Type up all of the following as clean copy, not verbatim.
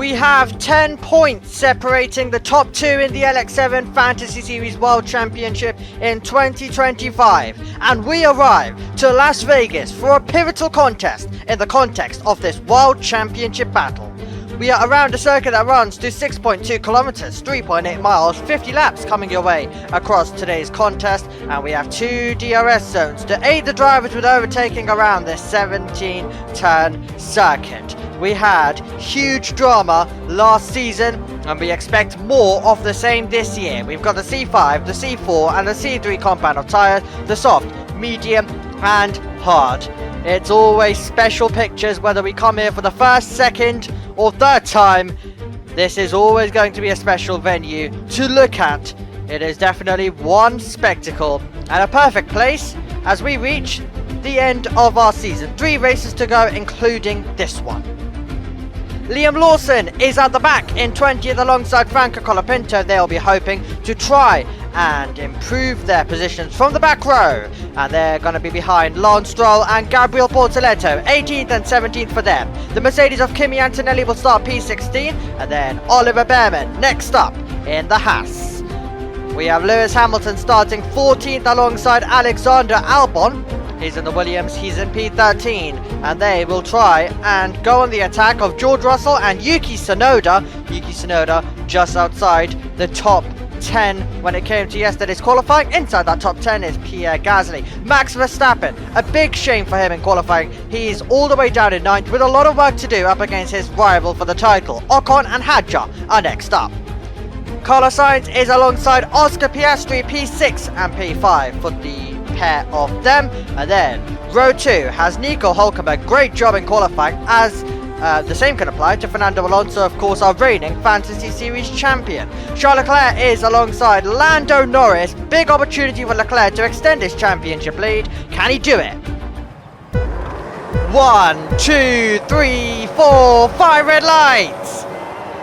we have 10 points separating the top two in the LX7 Fantasy Series World Championship in 2025. And we arrive to Las Vegas for a pivotal contest in the context of this World Championship battle. We are around a circuit that runs to 6.2 kilometers, 3.8 miles, 50 laps coming your way across today's contest, and we have two DRS zones to aid the drivers with overtaking around this 17-turn circuit. We had huge drama last season, and we expect more of the same this year. We've got the C5, the C4, and the C3 compound of tyres, the soft, medium, and hard. It's always special pictures whether we come here for the first, second, or third time. This is always going to be a special venue to look at. It is definitely one spectacle and a perfect place as we reach the end of our season. 3 races to go, including this one. Liam Lawson is at the back in 20th alongside Franco Colapinto. They'll be hoping to try and improve their positions from the back row, and they're going to be behind Lance Stroll and Gabriel Bortoletto, 18th and 17th for them. The Mercedes of Kimi Antonelli will start P16, and then Oliver Behrman next up in the Haas. We have Lewis Hamilton starting 14th alongside Alexander Albon. He's in the Williams, he's in P13, and they will try and go on the attack of George Russell and Yuki Tsunoda. Yuki Tsunoda just outside the top 10 when it came to yesterday's qualifying. Inside that top 10 is Pierre Gasly. Max Verstappen, a big shame for him in qualifying. He's all the way down in 9th with a lot of work to do up against his rival for the title. Ocon and Hadjar are next up. Carlos Sainz is alongside Oscar Piastri, P6 and P5 for the pair of them. And then row 2 has Nico Hülkenberg. Great job in qualifying, as the same can apply to Fernando Alonso, of course, our reigning Fantasy Series champion. Charles Leclerc is alongside Lando Norris. Big opportunity for Leclerc to extend his championship lead. Can he do it? 1, 2, 3, 4, 5 red lights.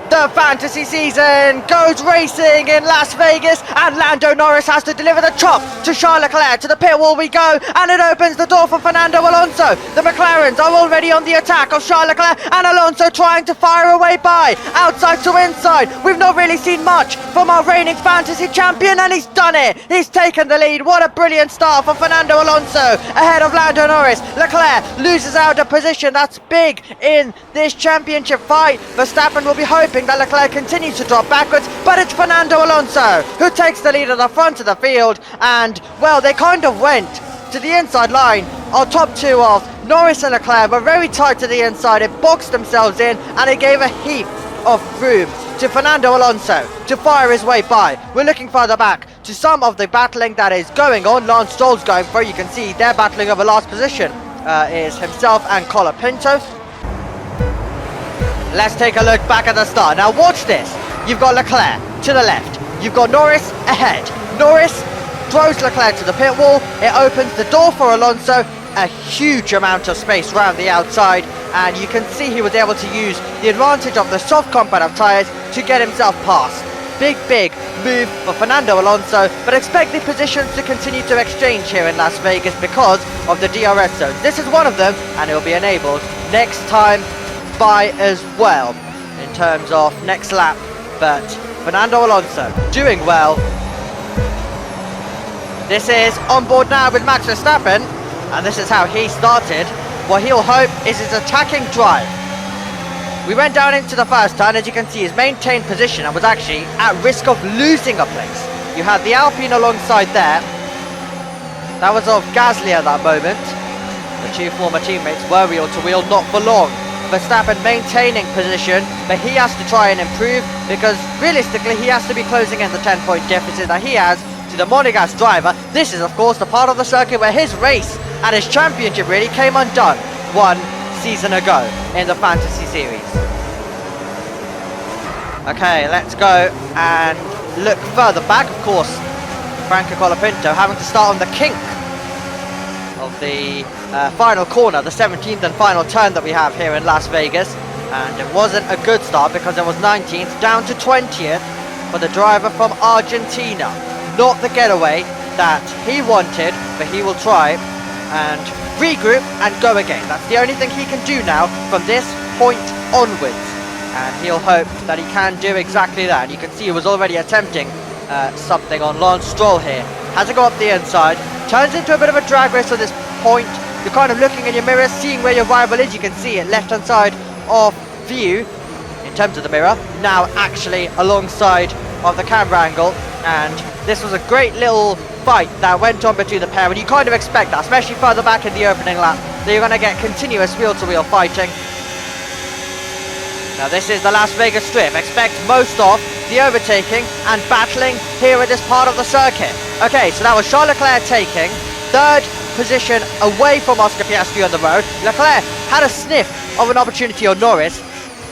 The fantasy season goes racing in Las Vegas, and Lando Norris has to deliver the chop to Charles Leclerc. To the pit wall we go, and it opens the door for Fernando Alonso. The McLarens are already on the attack of Charles Leclerc, and Alonso trying to fire away by outside to inside. We've not really seen much from our reigning fantasy champion, and he's done it. He's taken the lead. What a brilliant start for Fernando Alonso ahead of Lando Norris. Leclerc loses out a position. That's big in this championship fight. Verstappen will be hoping that Leclerc continues to drop backwards, but it's Fernando Alonso who takes the lead at the front of the field, and well, they kind of went to the inside line. Our top two of Norris and Leclerc were very tight to the inside. It boxed themselves in, and it gave a heap of room to Fernando Alonso to fire his way by. We're looking further back to some of the battling that is going on. Lance Stroll's going for it. You can see they're battling over last position is himself and Colapinto. Let's take a look back at the start. Now watch this. You've got Leclerc to the left. You've got Norris ahead. Norris throws Leclerc to the pit wall. It opens the door for Alonso. A huge amount of space around the outside, and you can see he was able to use the advantage of the soft compound of tyres to get himself past. Big move for Fernando Alonso, but expect the positions to continue to exchange here in Las Vegas because of the DRS zones. This is one of them, and it will be enabled next time by as well in terms of next lap. But Fernando Alonso doing well. This is on board now with Max Verstappen, and this is how he started. What he'll hope is his attacking drive. We went down into the first turn. As you can see, he's maintained position and was actually at risk of losing a place. You had the Alpine alongside there. That was of Gasly at that moment. The two former teammates were wheel to wheel, not for long. Verstappen maintaining position, but he has to try and improve, because realistically he has to be closing in the 10-point deficit that he has to the Monegasque driver. This is of course the part of the circuit where his race and his championship really came undone 1 season ago in the Fantasy Series. Okay, let's go and look further back. Of course, Franco Colapinto having to start on the kink of the final corner, the 17th and final turn that we have here in Las Vegas, and it wasn't a good start because it was 19th down to 20th for the driver from Argentina. Not the getaway that he wanted, but he will try and regroup and go again. That's the only thing he can do now from this point onwards. and he'll hope that he can do exactly that. You can see he was already attempting something on Lance Stroll here. Has to go up the inside, turns into a bit of a drag race at this point. You're kind of looking in your mirror, seeing where your rival is. You can see it left hand side of view in terms of the mirror, now actually alongside of the camera angle. And this was a great little fight that went on between the pair, and you kind of expect that, especially further back in the opening lap, that you're going to get continuous wheel-to-wheel fighting. Now this is the Las Vegas Strip. Expect most of the overtaking and battling here at this part of the circuit. Okay, so that was Charles Leclerc taking third position away from Oscar Piastri on the road. Leclerc had a sniff of an opportunity on Norris.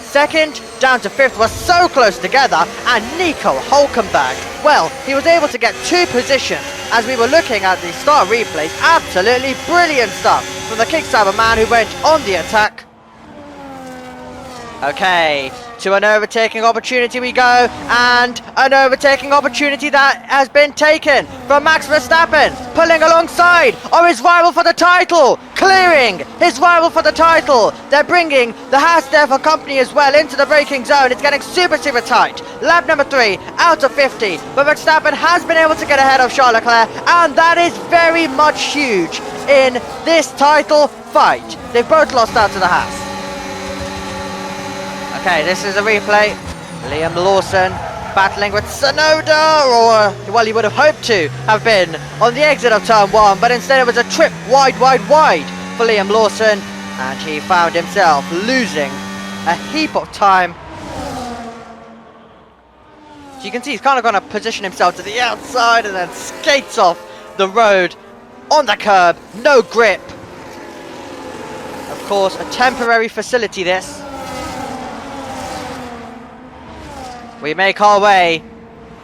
Second down to fifth was so close together, and Nico Hülkenberg, well, he was able to get two positions as we were looking at the star replays. Absolutely brilliant stuff from the Kickstabber man who went on the attack. Okay, to an overtaking opportunity we go, and an overtaking opportunity that has been taken from Max Verstappen, pulling alongside of his rival for the title, clearing his rival for the title. They're bringing the Haas-Stefan company as well into the braking zone. It's getting super tight. Lap number 3 out of 50, but Verstappen has been able to get ahead of Charles Leclerc, and that is very much huge in this title fight. They've both lost out to the Haas. Okay, this is a replay. Liam Lawson battling with Tsunoda, or, well, he would have hoped to have been on the exit of turn 1, but instead it was a trip wide for Liam Lawson, and he found himself losing a heap of time. So you can see he's kind of going to position himself to the outside and then skates off the road on the curb, no grip. Of course, a temporary facility this. We make our way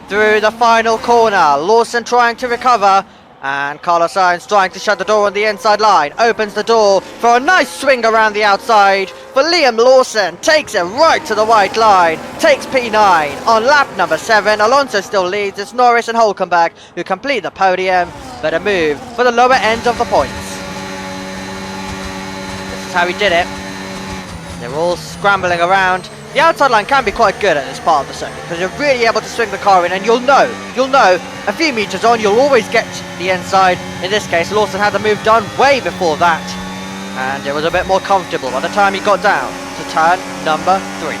through the final corner. Lawson trying to recover, and Carlos Sainz trying to shut the door on the inside line. Opens the door for a nice swing around the outside for Liam Lawson. Takes it right to the white line. Takes P9 on lap number 7. Alonso still leads. It's Norris and Hülkenberg who complete the podium, but a move for the lower end of the points. This is how he did it. They're all scrambling around. The outside line can be quite good at this part of the circuit, because you're really able to swing the car in, and you'll know a few meters on, you'll always get the inside. In this case, Lawson had the move done way before that, and it was a bit more comfortable by the time he got down to turn number 3.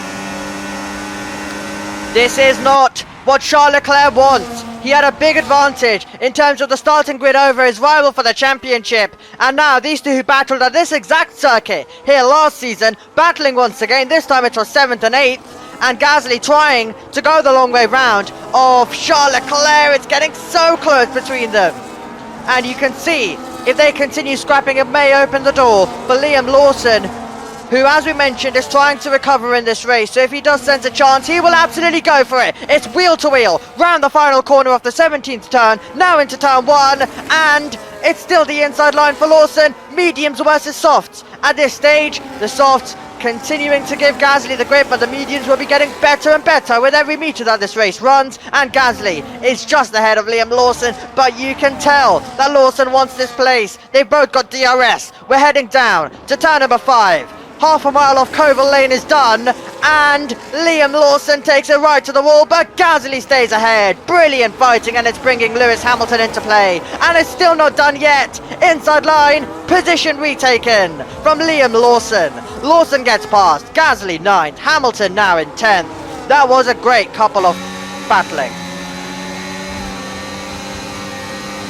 This is not what Charles Leclerc wants. He had a big advantage in terms of the starting grid over his rival for the championship. And now these two who battled at this exact circuit here last season, battling once again. This time it was 7th and 8th. And Gasly trying to go the long way round of Charles Leclerc. It's getting so close between them. And you can see, if they continue scrapping, it may open the door for Liam Lawson, who, as we mentioned, is trying to recover in this race. So if he does sense a chance, he will absolutely go for it. It's wheel to wheel round the final corner of the 17th turn, now into turn 1, and it's still the inside line for Lawson. Mediums versus softs. At this stage, the softs continuing to give Gasly the grip, but the mediums will be getting better and better with every meter that this race runs, and Gasly is just ahead of Liam Lawson, but you can tell that Lawson wants this place. They've both got DRS. We're heading down to turn number 5. Half a mile off Koval Lane is done, and Liam Lawson takes it right to the wall, but Gasly stays ahead. Brilliant fighting, and it's bringing Lewis Hamilton into play, and it's still not done yet. Inside line, position retaken from Liam Lawson. Lawson gets past, Gasly 9th, Hamilton now in 10th. That was a great couple of battling.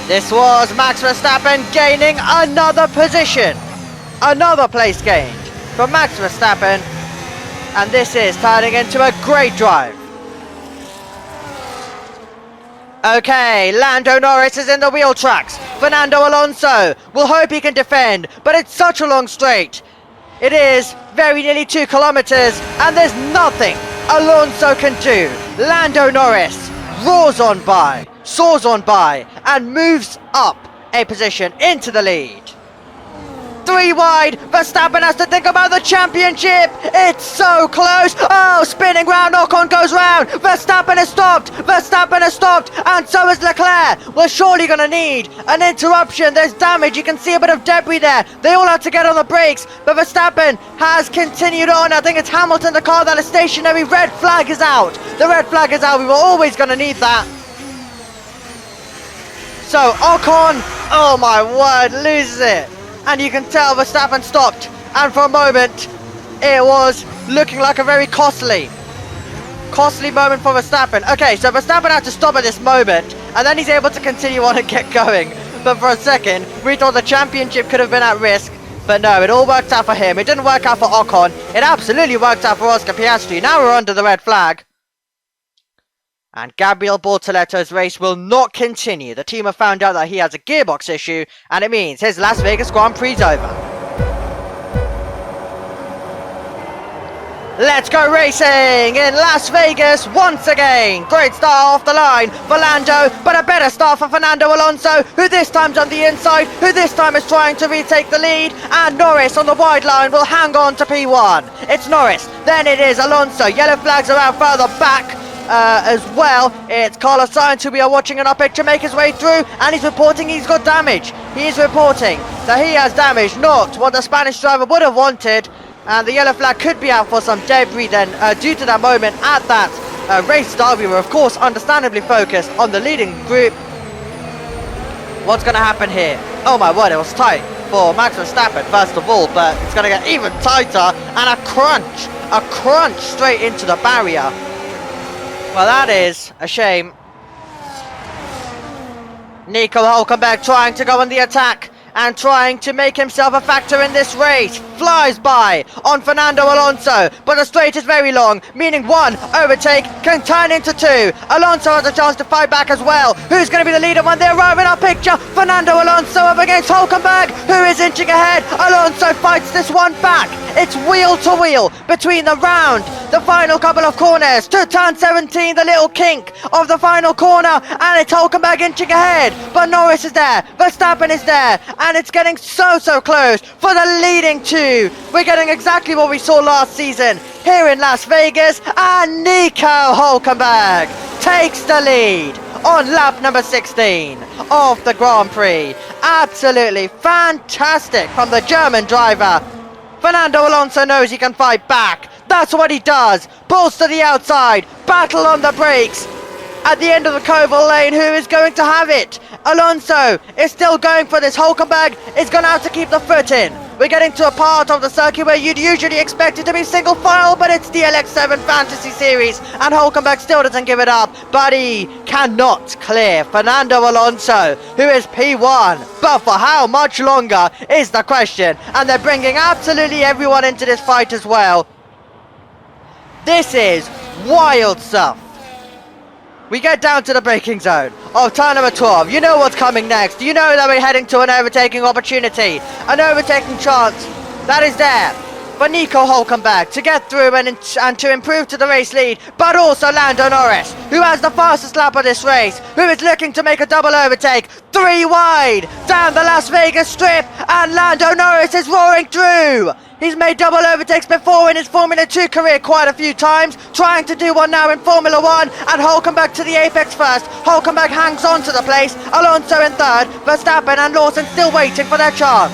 This was Max Verstappen gaining another position. Another place gained from Max Verstappen, and this is turning into a great drive. Okay, Lando Norris is in the wheel tracks. Fernando Alonso will hope he can defend, but it's such a long straight. It is very nearly 2 kilometers, and there's nothing Alonso can do. Lando Norris roars on by, soars on by, and moves up a position into the lead. 3 wide. Verstappen has to think about the championship. It's so close. Oh, spinning round. Ocon goes round. Verstappen has stopped. Verstappen has stopped. And so is Leclerc. We're surely going to need an interruption. There's damage. You can see a bit of debris there. They all had to get on the brakes. But Verstappen has continued on. I think it's Hamilton, the car that is stationary. Red flag is out. The red flag is out. We were always going to need that. So Ocon, oh my word, loses it. And you can tell Verstappen stopped. And for a moment, it was looking like a very costly moment for Verstappen. Okay, so Verstappen had to stop at this moment. And then he's able to continue on and get going. But for a second, we thought the championship could have been at risk. But no, it all worked out for him. It didn't work out for Ocon. It absolutely worked out for Oscar Piastri. Now we're under the red flag. And Gabriel Bortoletto's race will not continue. The team have found out that he has a gearbox issue, and it means his Las Vegas Grand Prix is over. Let's go racing in Las Vegas once again. Great start off the line for Lando, but a better start for Fernando Alonso, who this time's on the inside, who this time is trying to retake the lead, and Norris on the wide line will hang on to P1. It's Norris, then it is Alonso. Yellow flags are out further back. As well, it's Carlos Sainz, who we are watching on our picture, make his way through, and he's reporting he's got damage. He is reporting that he has damage, not what the Spanish driver would have wanted, and the yellow flag could be out for some debris then, due to that moment at that race start. We were, of course, understandably focused on the leading group. What's going to happen here? Oh my word, it was tight for Max Verstappen, first of all, but it's going to get even tighter, and a crunch straight into the barrier. Well, that is a shame. Nico Hülkenberg trying to go on the attack and trying to make himself a factor in this race. Flies by on Fernando Alonso, but the straight is very long, meaning one overtake can turn into two. Alonso has a chance to fight back as well. Who's going to be the leader when they arrive in our picture? Fernando Alonso up against Hülkenberg, who is inching ahead. Alonso fights this one back. It's wheel to wheel between the final couple of corners to turn 17, the little kink of the final corner, and it's Hülkenberg inching ahead, but Norris is there, Verstappen is there, and it's getting so close for the leading two. We're getting exactly what we saw last season here in Las Vegas, and Nico Hülkenberg takes the lead on lap number 16 of the Grand Prix. Absolutely fantastic from the German driver. Fernando Alonso knows he can fight back. That's what he does. Pulls to the outside. Battle on the brakes. At the end of the Koval lane, who is going to have it? Alonso is still going for this. Hülkenberg is going to have to keep the foot in. We're getting to a part of the circuit where you'd usually expect it to be single file, but it's the LX7 Fantasy series, and Hülkenberg still doesn't give it up, but he cannot clear Fernando Alonso, who is P1. But for how much longer is the question, and they're bringing absolutely everyone into this fight as well. This is wild stuff. We get down to the braking zone of turn number 12. You know what's coming next. You know that we're heading to an overtaking opportunity. An overtaking chance that is there for Nico Hülkenberg to get through and to improve to the race lead. But also Lando Norris, who has the fastest lap of this race, who is looking to make a double overtake. 3 wide down the Las Vegas Strip, and Lando Norris is roaring through. He's made double overtakes before in his Formula 2 career quite a few times, trying to do one now in Formula 1, and Hülkenberg to the apex first. Hülkenberg hangs on to the place, Alonso in third, Verstappen and Lawson still waiting for their chance.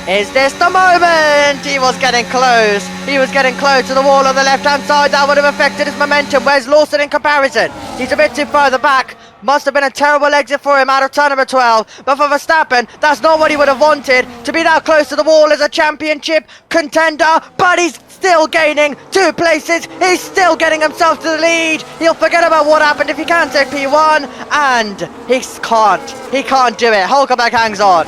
Is this the moment? He was getting close. He was getting close to the wall on the left-hand side. That would have affected his momentum. Where's Lawson in comparison? He's a bit too further back. Must have been a terrible exit for him out of turn number 12. But for Verstappen, that's not what he would have wanted. To be that close to the wall as a championship contender. But he's still gaining 2 places. He's still getting himself to the lead. He'll forget about what happened if he can't take P1. And he can't. He can't do it. Hülkenberg hangs on.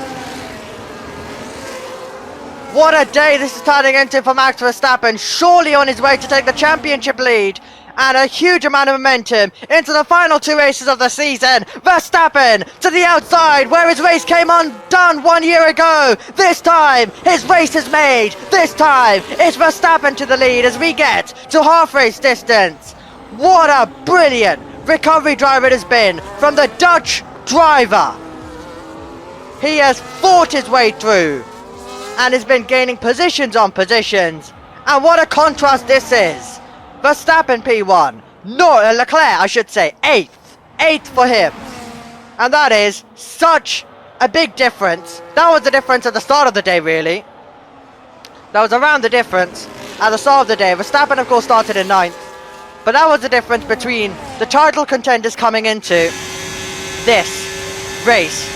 What a day this is turning into for Max Verstappen. Surely on his way to take the championship lead. And a huge amount of momentum into the final 2 races of the season. Verstappen to the outside where his race came undone 1 year ago. This time his race is made. This time it's Verstappen to the lead as we get to half race distance. What a brilliant recovery drive it has been from the Dutch driver. He has fought his way through and has been gaining positions on positions. And what a contrast this is. Verstappen P1. No, Leclerc, I should say, 8th. 8th for him. And that is such a big difference. That was the difference at the start of the day, really. That was around the difference at the start of the day. Verstappen, of course, started in 9th. But that was the difference between the title contenders coming into this race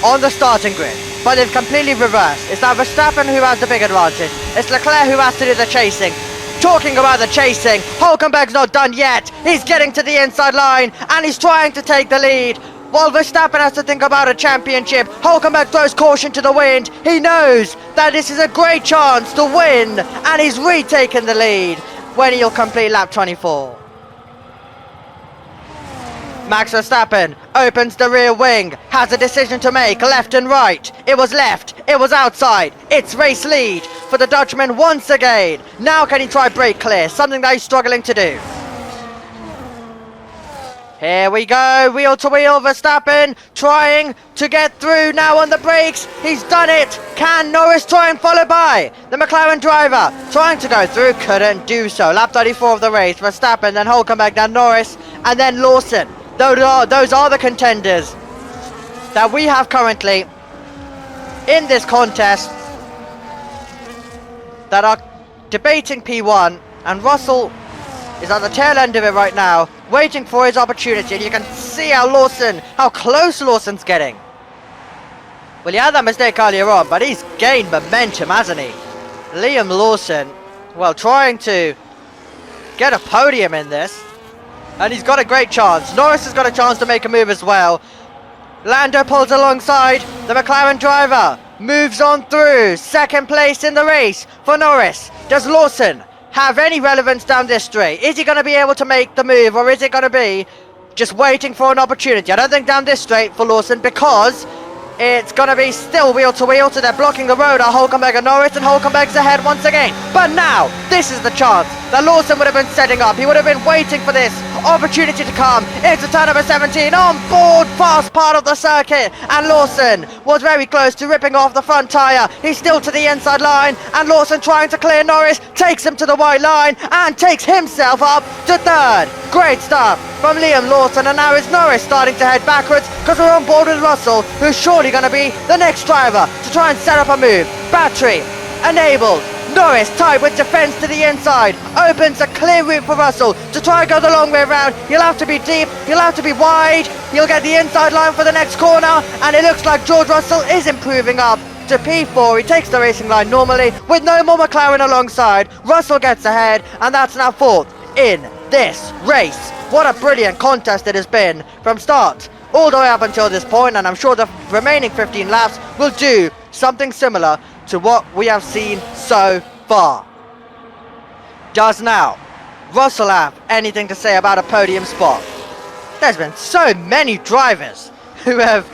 on the starting grid. But they've completely reversed. It's now Verstappen who has the big advantage. It's Leclerc who has to do the chasing. Talking about the chasing, Hulkenberg's not done yet. He's getting to the inside line and he's trying to take the lead. While Verstappen has to think about a championship, Hulkenberg throws caution to the wind. He knows that this is a great chance to win and he's retaken the lead when he'll complete lap 24. Max Verstappen opens the rear wing, has a decision to make, left and right. It was left, it was outside. It's race lead for the Dutchman once again. Now can he try brake clear, something that he's struggling to do. Here we go, wheel to wheel, Verstappen trying to get through now on the brakes. He's done it. Can Norris try and follow by? The McLaren driver trying to go through, couldn't do so. Lap 34 of the race, Verstappen, then Hulkenberg, then Norris, and then Lawson. Those are the contenders that we have currently in this contest that are debating P1, and Russell is at the tail end of it right now, waiting for his opportunity, and you can see how close Lawson's getting. Well, he had that mistake earlier on, but he's gained momentum, hasn't he? Liam Lawson, well, trying to get a podium in this, and he's got a great chance. Norris has got a chance to make a move as well. Lando pulls alongside. The McLaren driver moves on through. Second place in the race for Norris. Does Lawson have any relevance down this straight? Is he going to be able to make the move, or is it going to be just waiting for an opportunity? I don't think down this straight for Lawson, because it's going to be still wheel to wheel, so they're blocking the road are Hulkenberg and Norris, and Hulkenberg's ahead once again. But now, this is the chance that Lawson would have been setting up. He would have been waiting for this opportunity to come. It's a turn number 17 on board, fast part of the circuit, and Lawson was very close to ripping off the front tyre. He's still to the inside line, and Lawson trying to clear Norris, takes him to the white line and takes himself up to third. Great stuff from Liam Lawson, and now it's Norris starting to head backwards because we're on board with Russell, who's surely going to be the next driver to try and set up a move. Battery enabled. Norris tied with defence to the inside, opens a clear route for Russell to try and go the long way around. He'll have to be deep, he'll have to be wide, he'll get the inside line for the next corner, and it looks like George Russell is improving up to P4. He takes the racing line normally with no more McLaren alongside. Russell gets ahead, and that's now fourth in this race. What a brilliant contest it has been from start all the way up until this point, and I'm sure the remaining 15 laps will do something similar to what we have seen so far. Does now Russell have anything to say about a podium spot? There's been so many drivers who have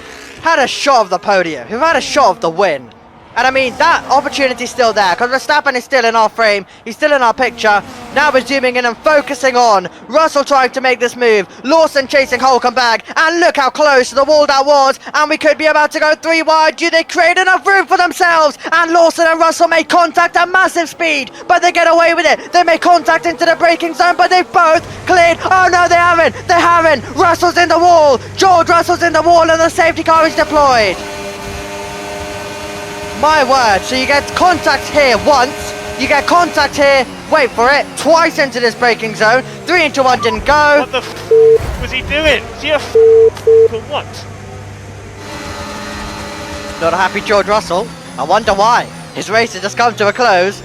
had a shot of the podium, who've had a shot of the win. And I mean, that opportunity's still there, because Verstappen is still in our frame, he's still in our picture. Now we're zooming in and focusing on Russell trying to make this move, Lawson chasing Hulkenberg, and look how close to the wall that was, and we could be about to go 3 wide. Do they create enough room for themselves? And Lawson and Russell make contact at massive speed, but they get away with it. They make contact into the braking zone, but they've both cleared. Oh no, they haven't. Russell's in the wall. George Russell's in the wall, and the safety car is deployed. My word, so you get contact here once, you get contact here, wait for it, twice into this braking zone, 3 into 1 didn't go. What the f was he doing? Is he a for what? Not a happy George Russell. I wonder why. His race has just come to a close.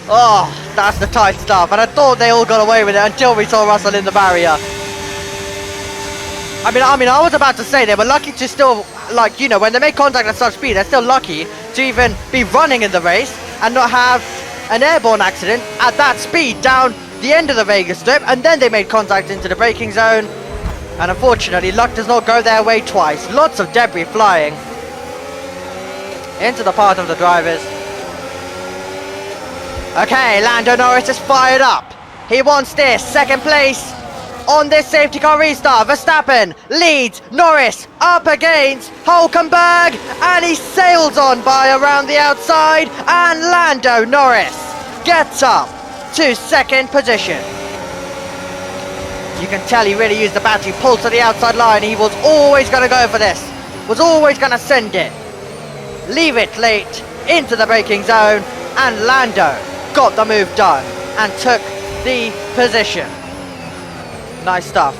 Oh, that's the tight stuff, and I thought they all got away with it until we saw Russell in the barrier. I mean, I was about to say they were lucky to still, like, you know, when they make contact at such speed, they're still lucky to even be running in the race and not have an airborne accident at that speed down the end of the Vegas Strip, and then they made contact into the braking zone, and unfortunately luck does not go their way twice. Lots of debris flying into the path of the drivers. Okay, Lando Norris is fired up. He wants this second place on this safety car restart. Verstappen leads Norris up against Hülkenberg, and he sails on by around the outside, and Lando Norris gets up to second position. You can tell he really used the battery, pulled to the outside line. He was always going to go for this, was always going to send it, leave it late into the braking zone, and Lando got the move done and took the position. Nice stuff.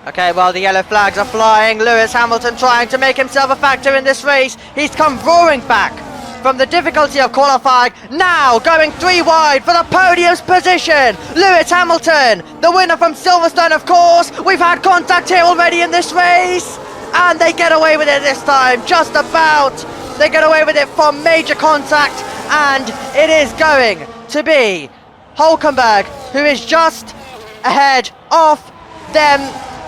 Okay, well, the yellow flags are flying. Lewis Hamilton trying to make himself a factor in this race. He's come roaring back from the difficulty of qualifying. Now going 3 wide for the podium's position. Lewis Hamilton, the winner from Silverstone, of course. We've had contact here already in this race, and they get away with it this time. Just about. They get away with it from major contact, and it is going to be Hülkenberg who is just ahead of them.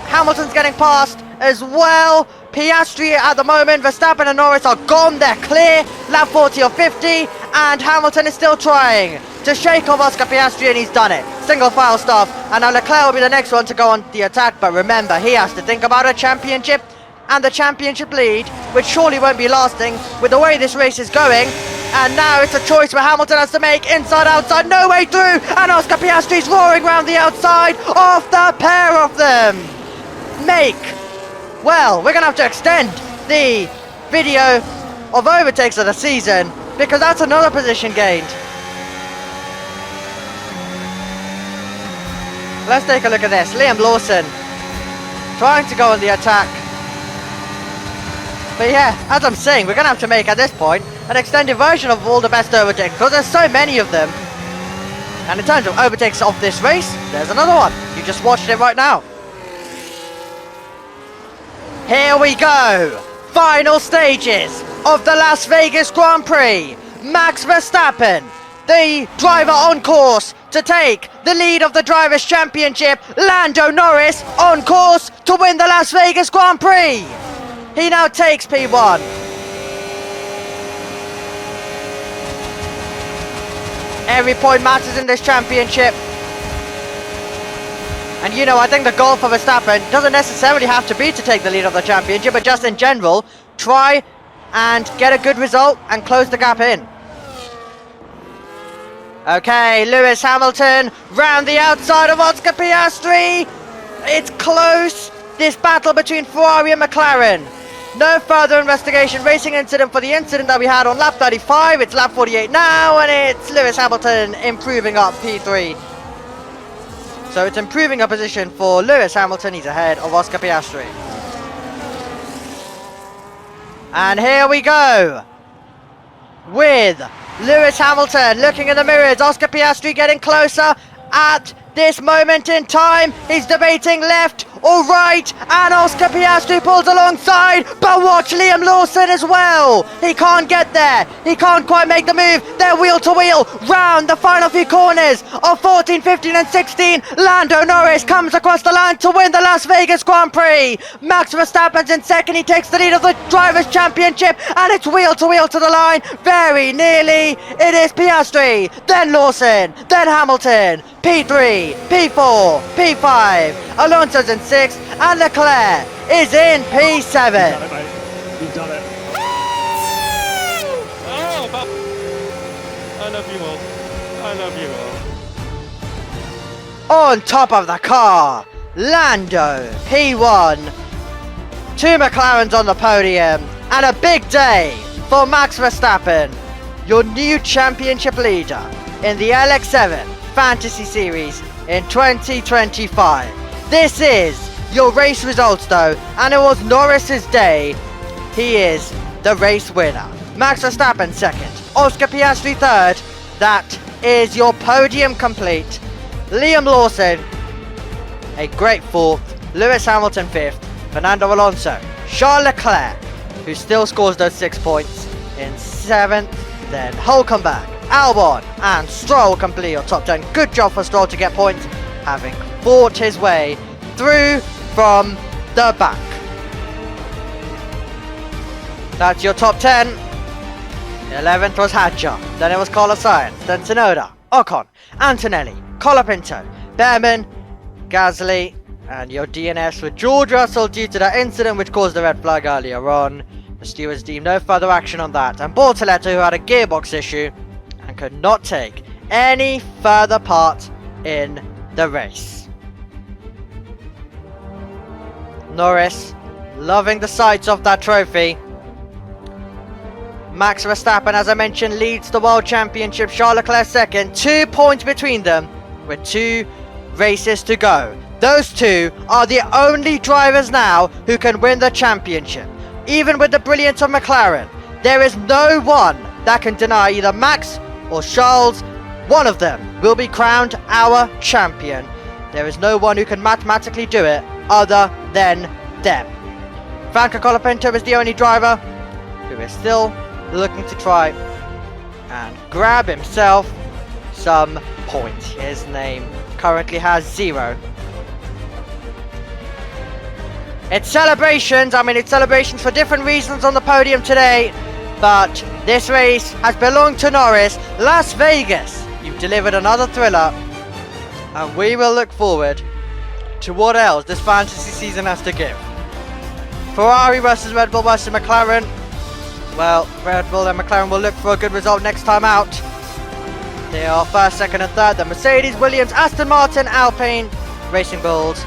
Hamilton's getting past as well. Piastri at the moment, Verstappen and Norris are gone, they're clear, lap 40 or 50, and Hamilton is still trying to shake off Oscar Piastri, and he's done it. Single file stop, and now Leclerc will be the next one to go on the attack, but remember, he has to think about a championship and the championship lead, which surely won't be lasting with the way this race is going. And now it's a choice where Hamilton has to make, inside, outside, no way through, and Oscar Piastri's roaring around the outside of the pair of them. Well, we're going to have to extend the video of overtakes of the season, because that's another position gained. Let's take a look at this. Liam Lawson trying to go on the attack. But yeah, as I'm saying, we're going to have to make, at this point, an extended version of all the best overtakes, because there's so many of them. And in terms of overtakes of this race, there's another one. You just watched it right now. Here we go. Final stages of the Las Vegas Grand Prix. Max Verstappen, the driver on course to take the lead of the Drivers' Championship. Lando Norris on course to win the Las Vegas Grand Prix. He now takes P1. Every point matters in this championship. And you know, I think the goal for Verstappen doesn't necessarily have to be to take the lead of the championship, but just in general, try and get a good result and close the gap in. Okay, Lewis Hamilton round the outside of Oscar Piastri. It's close, this battle between Ferrari and McLaren. No further investigation, racing incident for the incident that we had on lap 35. It's lap 48 now, and it's Lewis Hamilton improving up P3. So it's improving a position for Lewis Hamilton. He's ahead of Oscar Piastri. And here we go with Lewis Hamilton looking in the mirrors. Oscar Piastri getting closer at this moment in time. He's debating left or right, and Oscar Piastri pulls alongside, but watch Liam Lawson as well. He can't get there. He can't quite make the move. They're wheel to wheel round the final few corners of 14, 15 and 16. Lando Norris comes across the line to win the Las Vegas Grand Prix. Max Verstappen's in second. He takes the lead of the Drivers' Championship, and it's wheel to the line. Very nearly. It is Piastri, then Lawson, then Hamilton. P3, P4, P5, Alonso's in 6th, and Leclerc is in P7. You've done it, mate. You've done it. Oh, Bob. I love you all. I love you all. On top of the car, Lando, P1. 2 McLarens on the podium, and a big day for Max Verstappen, your new championship leader in the LX7 Fantasy Series in 2025. This is your race results though, and it was Norris's day. He is the race winner. Max Verstappen second, Oscar Piastri third. That is your podium complete. Liam Lawson, a great fourth. Lewis Hamilton fifth. Fernando Alonso, Charles Leclerc, who still scores those 6 points, in seventh. Then Hülkenberg, Albon and Stroll complete your top 10. Good job for Stroll to get points, having fought his way through from the back. That's your top 10. 11th was Hadjar, then it was Carlos Sainz, then Tsunoda, Ocon, Antonelli, Colapinto, Behrman, Gasly, and your DNS with George Russell due to that incident which caused the red flag earlier on. The stewards deemed no further action on that, and Bortoleto, who had a gearbox issue and could not take any further part in the race. Norris loving the sights of that trophy. Max Verstappen, as I mentioned, leads the World Championship. Charles Leclerc second, 2 points between them with 2 races to go. Those two are the only drivers now who can win the championship. Even with the brilliance of McLaren, there is no one that can deny either Max or Charles. One of them will be crowned our champion. There is no one who can mathematically do it other than them. Franco Colapinto is the only driver who is still looking to try and grab himself some points. His name currently has 0. It's celebrations. I mean, it's celebrations for different reasons on the podium today, but this race has belonged to Norris. Las Vegas, you've delivered another thriller, and we will look forward to what else this fantasy season has to give. Ferrari versus Red Bull versus McLaren. Well, Red Bull and McLaren will look for a good result next time out. They are first, second and third. The Mercedes, Williams, Aston Martin, Alpine, Racing Bulls,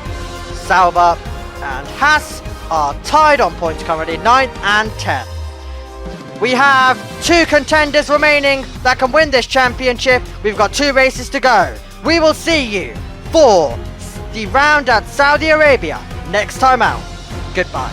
Sauber and Haas are tied on points currently, 9th and 10th. We have 2 contenders remaining that can win this championship. We've got 2 races to go. We will see you for the round at Saudi Arabia next time out. Goodbye.